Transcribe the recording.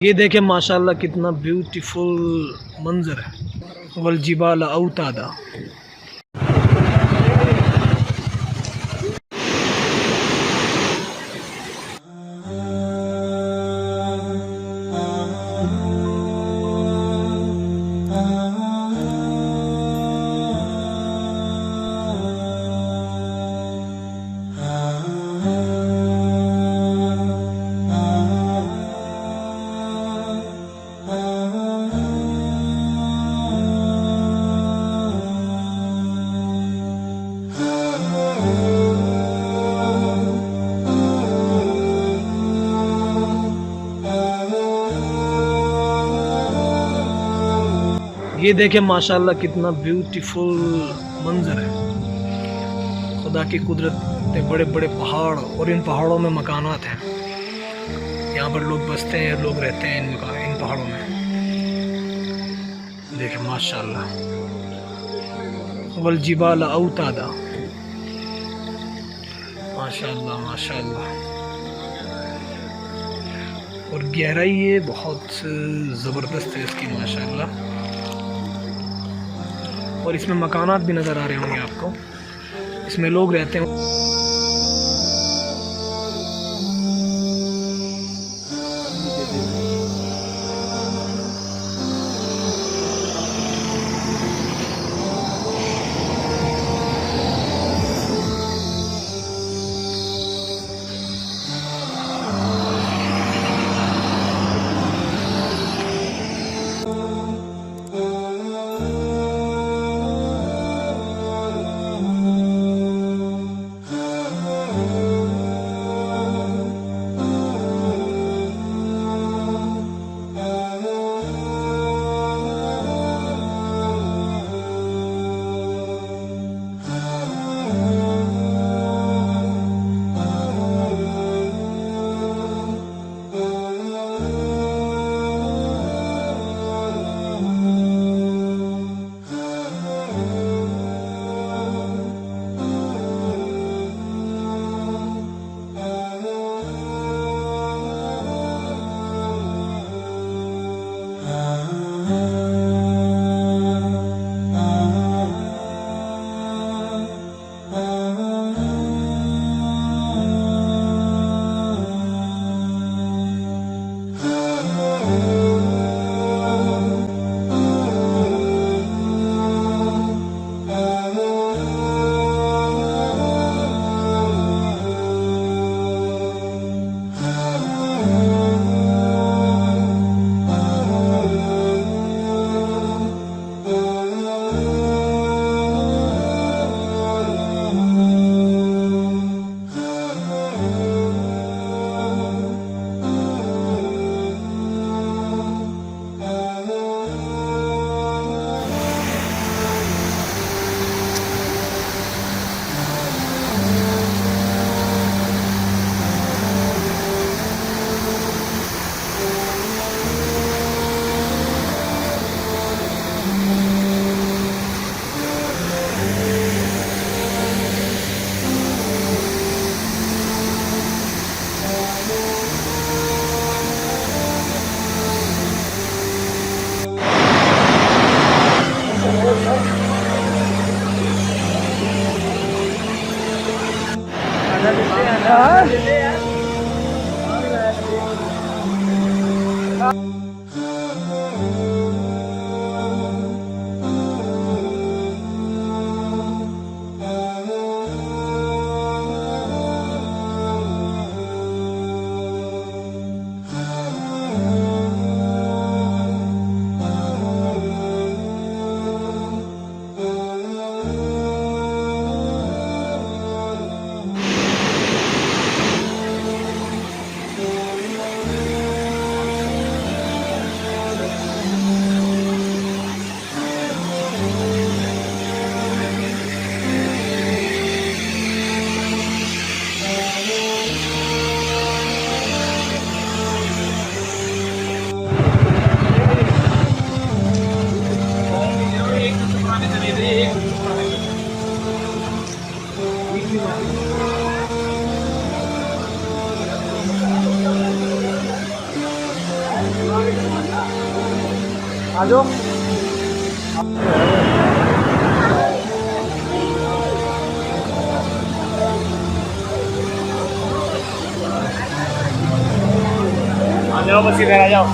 ये देखें माशाल्लाह कितना ब्यूटीफुल मंजर है। वल जिबाल औतादा। ये देखें माशाल्लाह कितना ब्यूटीफुल मंजर है। खुदा की कुदरत के बड़े बड़े पहाड़ और इन पहाड़ों में मकानात हैं। यहाँ पर लोग बसते हैं, लोग रहते हैं इन पहाड़ों में। देखें माशाल्लाह। वल जिबाल औतादा। माशाल्लाह माशाल्लाह। और गहराई ये बहुत ज़बरदस्त है इसकी माशाल्लाह। और इसमें मकानात भी नज़र आ रहे होंगे आपको, इसमें लोग रहते हैं। आ जाओ। आ जाओ बस इधर आ जाओ।